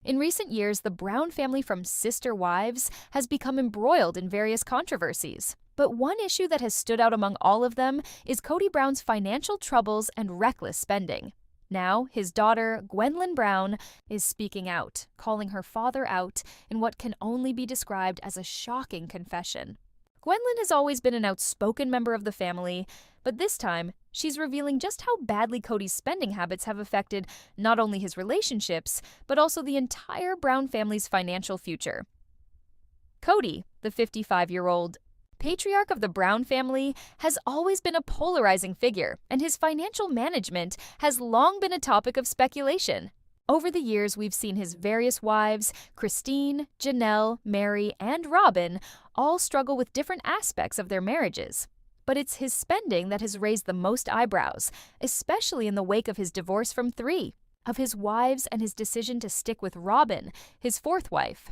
In recent years, the Brown family from Sister Wives has become embroiled in various controversies. But one issue that has stood out among all of them is Kody Brown's financial troubles and reckless spending. Now, his daughter, Gwendlyn Brown, is speaking out, calling her father out in what can only be described as a shocking confession. Gwendlyn has always been an outspoken member of the family, but this time, she's revealing just how badly Kody's spending habits have affected not only his relationships, but also the entire Brown family's financial future. Kody, the 55-year-old patriarch of the Brown family, has always been a polarizing figure, and his financial management has long been a topic of speculation. Over the years, we've seen his various wives, Christine, Janelle, Mary, and Robin, all struggle with different aspects of their marriages. But it's his spending that has raised the most eyebrows, especially in the wake of his divorce from 3 of his wives and his decision to stick with Robin, his 4th wife.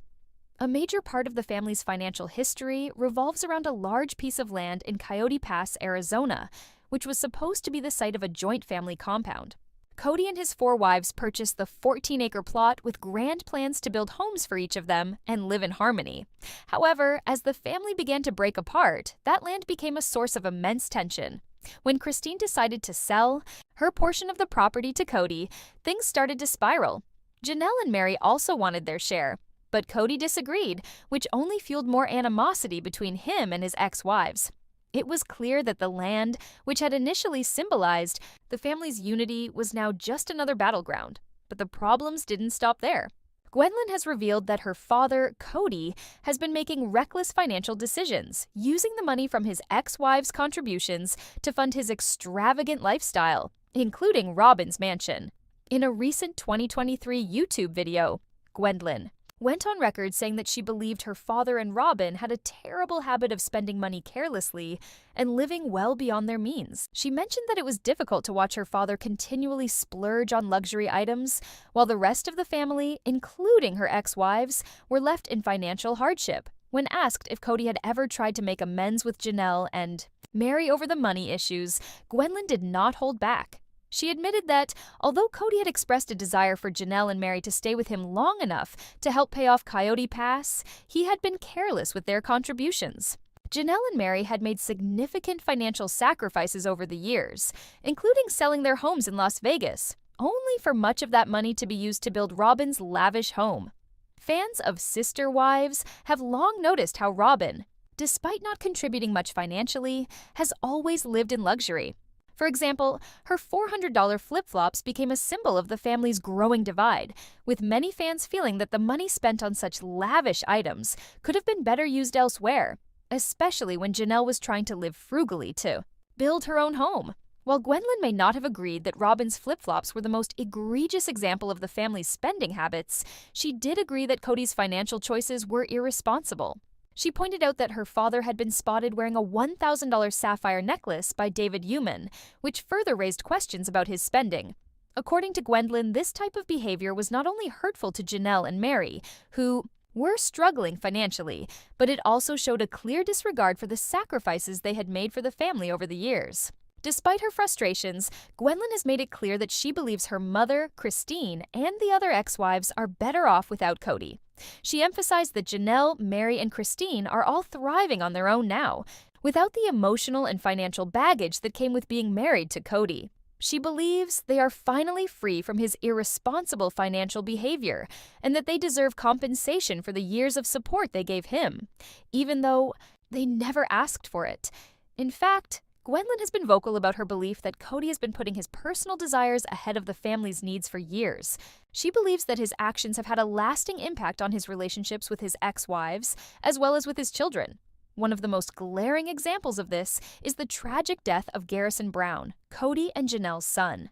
A major part of the family's financial history revolves around a large piece of land in Coyote Pass, Arizona, which was supposed to be the site of a joint family compound. Kody and his 4 wives purchased the 14-acre plot with grand plans to build homes for each of them and live in harmony. However, as the family began to break apart, that land became a source of immense tension. When Christine decided to sell her portion of the property to Kody, things started to spiral. Janelle and Mary also wanted their share, but Kody disagreed, which only fueled more animosity between him and his ex-wives. It was clear that the land, which had initially symbolized the family's unity, was now just another battleground. But the problems didn't stop there. Gwendlyn has revealed that her father, Kody, has been making reckless financial decisions, using the money from his ex-wives' contributions to fund his extravagant lifestyle, including Robin's mansion. In a recent 2023 YouTube video, Gwendlyn went on record saying that she believed her father and Robin had a terrible habit of spending money carelessly and living well beyond their means. She mentioned that it was difficult to watch her father continually splurge on luxury items, while the rest of the family, including her ex-wives, were left in financial hardship. When asked if Kody had ever tried to make amends with Janelle and Mary over the money issues, Gwendlyn did not hold back. She admitted that, although Kody had expressed a desire for Janelle and Mary to stay with him long enough to help pay off Coyote Pass, he had been careless with their contributions. Janelle and Mary had made significant financial sacrifices over the years, including selling their homes in Las Vegas, only for much of that money to be used to build Robin's lavish home. Fans of Sister Wives have long noticed how Robin, despite not contributing much financially, has always lived in luxury. For example, her $400 flip-flops became a symbol of the family's growing divide, with many fans feeling that the money spent on such lavish items could have been better used elsewhere, especially when Janelle was trying to live frugally to build her own home. While Gwendlyn may not have agreed that Robin's flip-flops were the most egregious example of the family's spending habits, she did agree that Kody's financial choices were irresponsible. She pointed out that her father had been spotted wearing a $1,000 sapphire necklace by David Human, which further raised questions about his spending. According to Gwendlyn, this type of behavior was not only hurtful to Janelle and Mary, who were struggling financially, but it also showed a clear disregard for the sacrifices they had made for the family over the years. Despite her frustrations, Gwendlyn has made it clear that she believes her mother, Christine, and the other ex-wives are better off without Kody. She emphasized that Janelle, Mary, and Christine are all thriving on their own now, without the emotional and financial baggage that came with being married to Kody. She believes they are finally free from his irresponsible financial behavior, and that they deserve compensation for the years of support they gave him, even though they never asked for it. In fact, Gwendlyn has been vocal about her belief that Kody has been putting his personal desires ahead of the family's needs for years. She believes that his actions have had a lasting impact on his relationships with his ex-wives, as well as with his children. One of the most glaring examples of this is the tragic death of Garrison Brown, Kody and Janelle's son.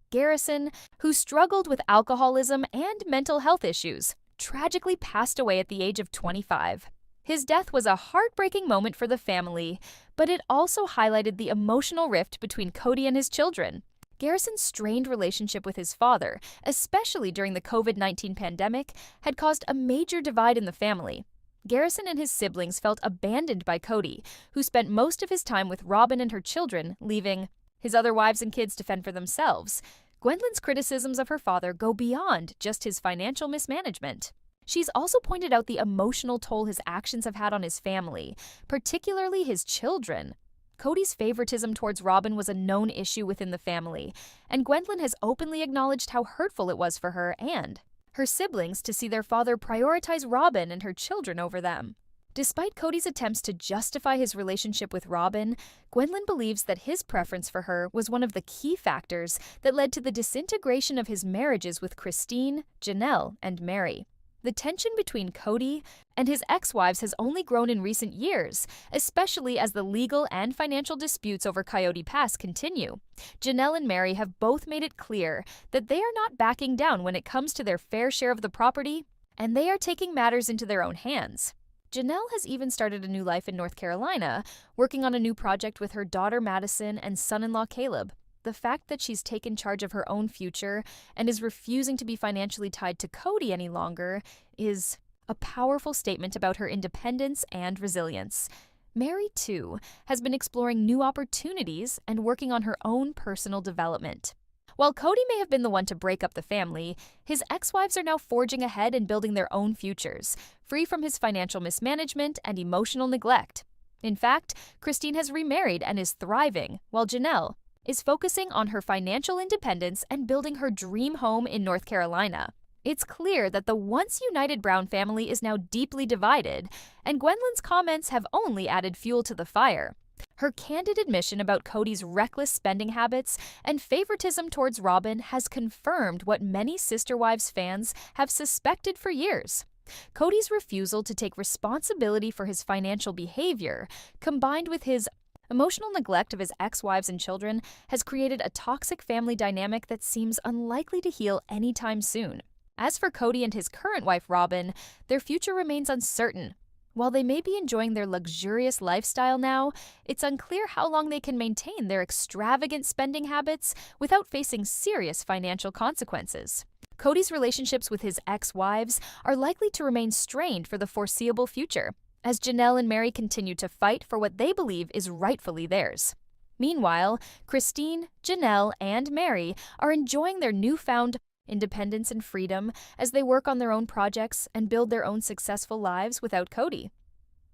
Garrison, who struggled with alcoholism and mental health issues, tragically passed away at the age of 25. His death was a heartbreaking moment for the family, but it also highlighted the emotional rift between Kody and his children. Garrison's strained relationship with his father, especially during the COVID-19 pandemic, had caused a major divide in the family. Garrison and his siblings felt abandoned by Kody, who spent most of his time with Robin and her children, leaving his other wives and kids to fend for themselves. Gwendlyn's criticisms of her father go beyond just his financial mismanagement. She's also pointed out the emotional toll his actions have had on his family, particularly his children. Kody's favoritism towards Robyn was a known issue within the family, and Gwendlyn has openly acknowledged how hurtful it was for her and her siblings to see their father prioritize Robyn and her children over them. Despite Kody's attempts to justify his relationship with Robyn, Gwendlyn believes that his preference for her was one of the key factors that led to the disintegration of his marriages with Christine, Janelle, and Mary. The tension between Kody and his ex-wives has only grown in recent years, especially as the legal and financial disputes over Coyote Pass continue. Janelle and Mary have both made it clear that they are not backing down when it comes to their fair share of the property, and they are taking matters into their own hands. Janelle has even started a new life in North Carolina, working on a new project with her daughter Madison and son-in-law Caleb. The fact that she's taken charge of her own future and is refusing to be financially tied to Kody any longer is a powerful statement about her independence and resilience. Mary, too, has been exploring new opportunities and working on her own personal development. While Kody may have been the one to break up the family, his ex-wives are now forging ahead and building their own futures, free from his financial mismanagement and emotional neglect. In fact, Christine has remarried and is thriving, while Janelle is focusing on her financial independence and building her dream home in North Carolina. It's clear that the once united Brown family is now deeply divided, and Gwendlyn's comments have only added fuel to the fire. Her candid admission about Kody's reckless spending habits and favoritism towards Robyn has confirmed what many Sister Wives fans have suspected for years. Kody's refusal to take responsibility for his financial behavior, combined with his emotional neglect of his ex-wives and children, has created a toxic family dynamic that seems unlikely to heal anytime soon. As for Kody and his current wife Robyn, their future remains uncertain. While they may be enjoying their luxurious lifestyle now, it's unclear how long they can maintain their extravagant spending habits without facing serious financial consequences. Kody's relationships with his ex-wives are likely to remain strained for the foreseeable future, as Janelle and Mary continue to fight for what they believe is rightfully theirs. Meanwhile, Christine, Janelle, and Mary are enjoying their newfound independence and freedom as they work on their own projects and build their own successful lives without Kody.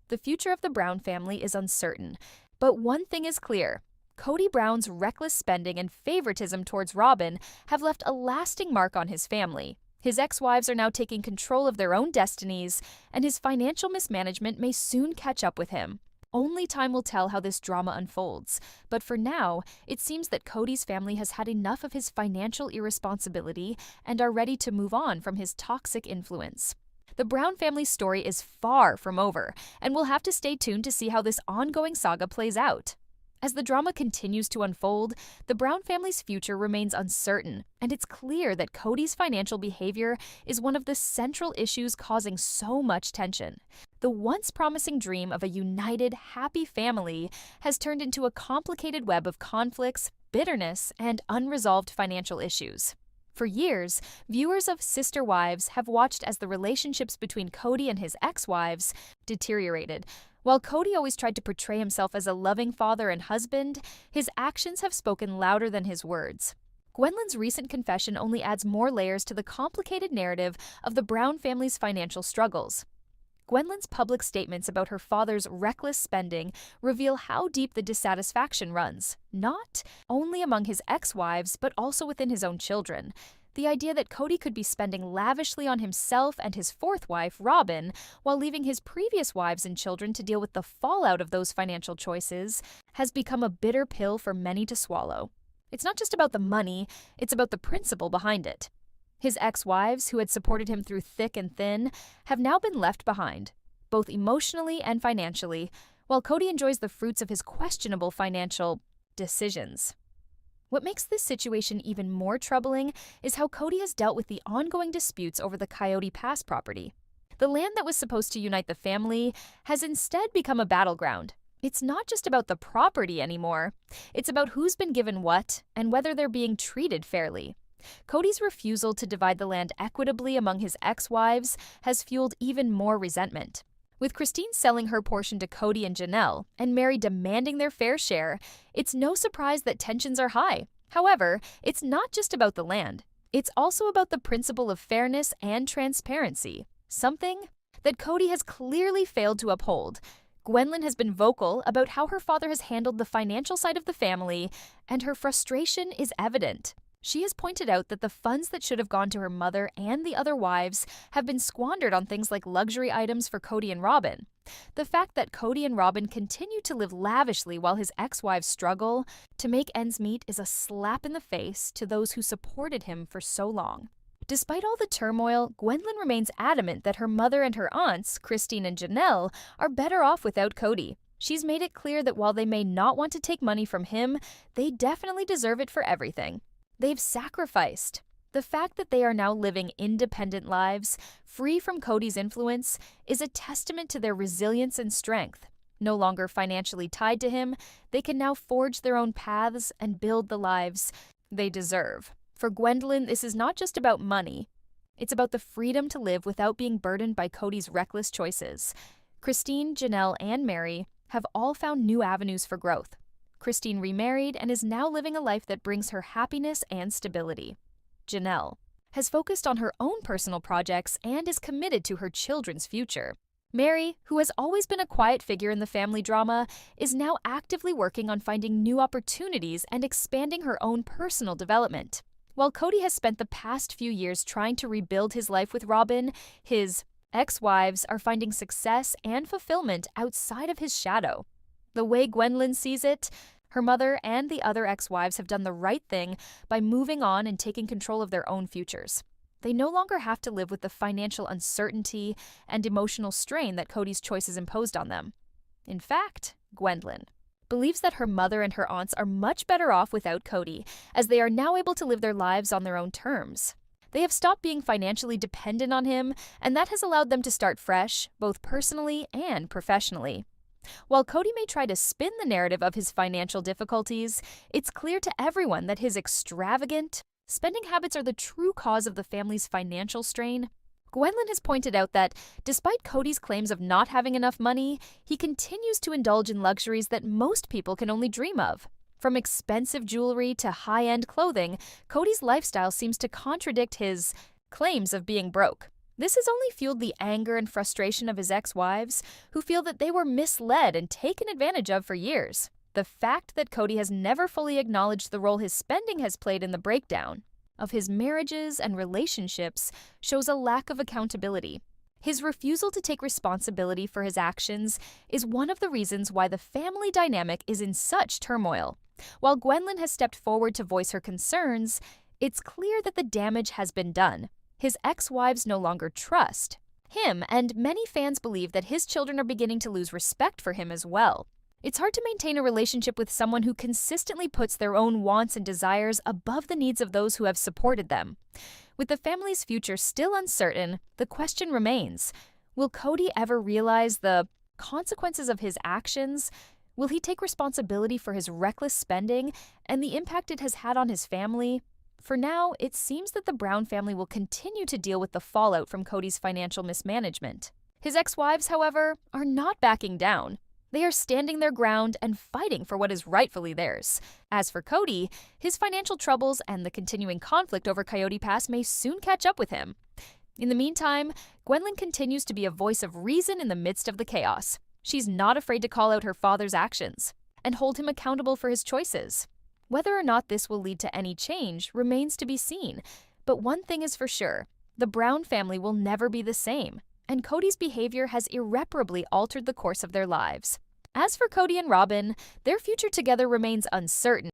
The future of the Brown family is uncertain, but one thing is clear. Kody Brown's reckless spending and favoritism towards Robyn have left a lasting mark on his family. His ex-wives are now taking control of their own destinies, and his financial mismanagement may soon catch up with him. Only time will tell how this drama unfolds, but for now, it seems that Kody's family has had enough of his financial irresponsibility and are ready to move on from his toxic influence. The Brown family's story is far from over, and we'll have to stay tuned to see how this ongoing saga plays out. As the drama continues to unfold, the Brown family's future remains uncertain, and it's clear that Kody's financial behavior is one of the central issues causing so much tension. The once promising dream of a united, happy family has turned into a complicated web of conflicts, bitterness, and unresolved financial issues. For years, viewers of Sister Wives have watched as the relationships between Kody and his ex-wives deteriorated. While Kody always tried to portray himself as a loving father and husband, his actions have spoken louder than his words. Gwendlyn's recent confession only adds more layers to the complicated narrative of the Brown family's financial struggles. Gwendlyn's public statements about her father's reckless spending reveal how deep the dissatisfaction runs, not only among his ex-wives, but also within his own children. The idea that Kody could be spending lavishly on himself and his fourth wife, Robyn, while leaving his previous wives and children to deal with the fallout of those financial choices, has become a bitter pill for many to swallow. It's not just about the money, it's about the principle behind it. His ex-wives, who had supported him through thick and thin, have now been left behind, both emotionally and financially, while Kody enjoys the fruits of his questionable financial decisions. What makes this situation even more troubling is how Kody has dealt with the ongoing disputes over the Coyote Pass property. The land that was supposed to unite the family has instead become a battleground. It's not just about the property anymore. It's about who's been given what and whether they're being treated fairly. Kody's refusal to divide the land equitably among his ex-wives has fueled even more resentment. With Christine selling her portion to Kody and Janelle, and Mary demanding their fair share, it's no surprise that tensions are high. However, it's not just about the land. It's also about the principle of fairness and transparency, something that Kody has clearly failed to uphold. Gwendlyn has been vocal about how her father has handled the financial side of the family, and her frustration is evident. She has pointed out that the funds that should have gone to her mother and the other wives have been squandered on things like luxury items for Kody and Robyn. The fact that Kody and Robyn continue to live lavishly while his ex-wives struggle to make ends meet is a slap in the face to those who supported him for so long. Despite all the turmoil, Gwendlyn remains adamant that her mother and her aunts, Christine and Janelle, are better off without Kody. She's made it clear that while they may not want to take money from him, they definitely deserve it for everything. They've sacrificed. The fact that they are now living independent lives, free from Kody's influence, is a testament to their resilience and strength. No longer financially tied to him, they can now forge their own paths and build the lives they deserve. For Gwendlyn, this is not just about money. It's about the freedom to live without being burdened by Kody's reckless choices. Christine, Janelle, and Mary have all found new avenues for growth. Christine remarried and is now living a life that brings her happiness and stability. Janelle has focused on her own personal projects and is committed to her children's future. Mary, who has always been a quiet figure in the family drama, is now actively working on finding new opportunities and expanding her own personal development. While Kody has spent the past few years trying to rebuild his life with Robyn, his ex-wives are finding success and fulfillment outside of his shadow. The way Gwendlyn sees it, her mother and the other ex-wives have done the right thing by moving on and taking control of their own futures. They no longer have to live with the financial uncertainty and emotional strain that Kody's choices imposed on them. In fact, Gwendlyn believes that her mother and her aunts are much better off without Kody, as they are now able to live their lives on their own terms. They have stopped being financially dependent on him, and that has allowed them to start fresh, both personally and professionally. While Kody may try to spin the narrative of his financial difficulties, it's clear to everyone that his extravagant spending habits are the true cause of the family's financial strain. Gwendlyn has pointed out that, despite Kody's claims of not having enough money, he continues to indulge in luxuries that most people can only dream of. From expensive jewelry to high-end clothing, Kody's lifestyle seems to contradict his claims of being broke. This has only fueled the anger and frustration of his ex-wives, who feel that they were misled and taken advantage of for years. The fact that Kody has never fully acknowledged the role his spending has played in the breakdown of his marriages and relationships shows a lack of accountability. His refusal to take responsibility for his actions is one of the reasons why the family dynamic is in such turmoil. While Gwendlyn has stepped forward to voice her concerns, it's clear that the damage has been done. His ex-wives no longer trust him, and many fans believe that his children are beginning to lose respect for him as well. It's hard to maintain a relationship with someone who consistently puts their own wants and desires above the needs of those who have supported them. With the family's future still uncertain, the question remains, will Kody ever realize the consequences of his actions? Will he take responsibility for his reckless spending and the impact it has had on his family? For now, it seems that the Brown family will continue to deal with the fallout from Kody's financial mismanagement. His ex-wives, however, are not backing down. They are standing their ground and fighting for what is rightfully theirs. As for Kody, his financial troubles and the continuing conflict over Coyote Pass may soon catch up with him. In the meantime, Gwendlyn continues to be a voice of reason in the midst of the chaos. She's not afraid to call out her father's actions and hold him accountable for his choices. Whether or not this will lead to any change remains to be seen, but one thing is for sure, the Brown family will never be the same, and Kody's behavior has irreparably altered the course of their lives. As for Kody and Robyn, their future together remains uncertain.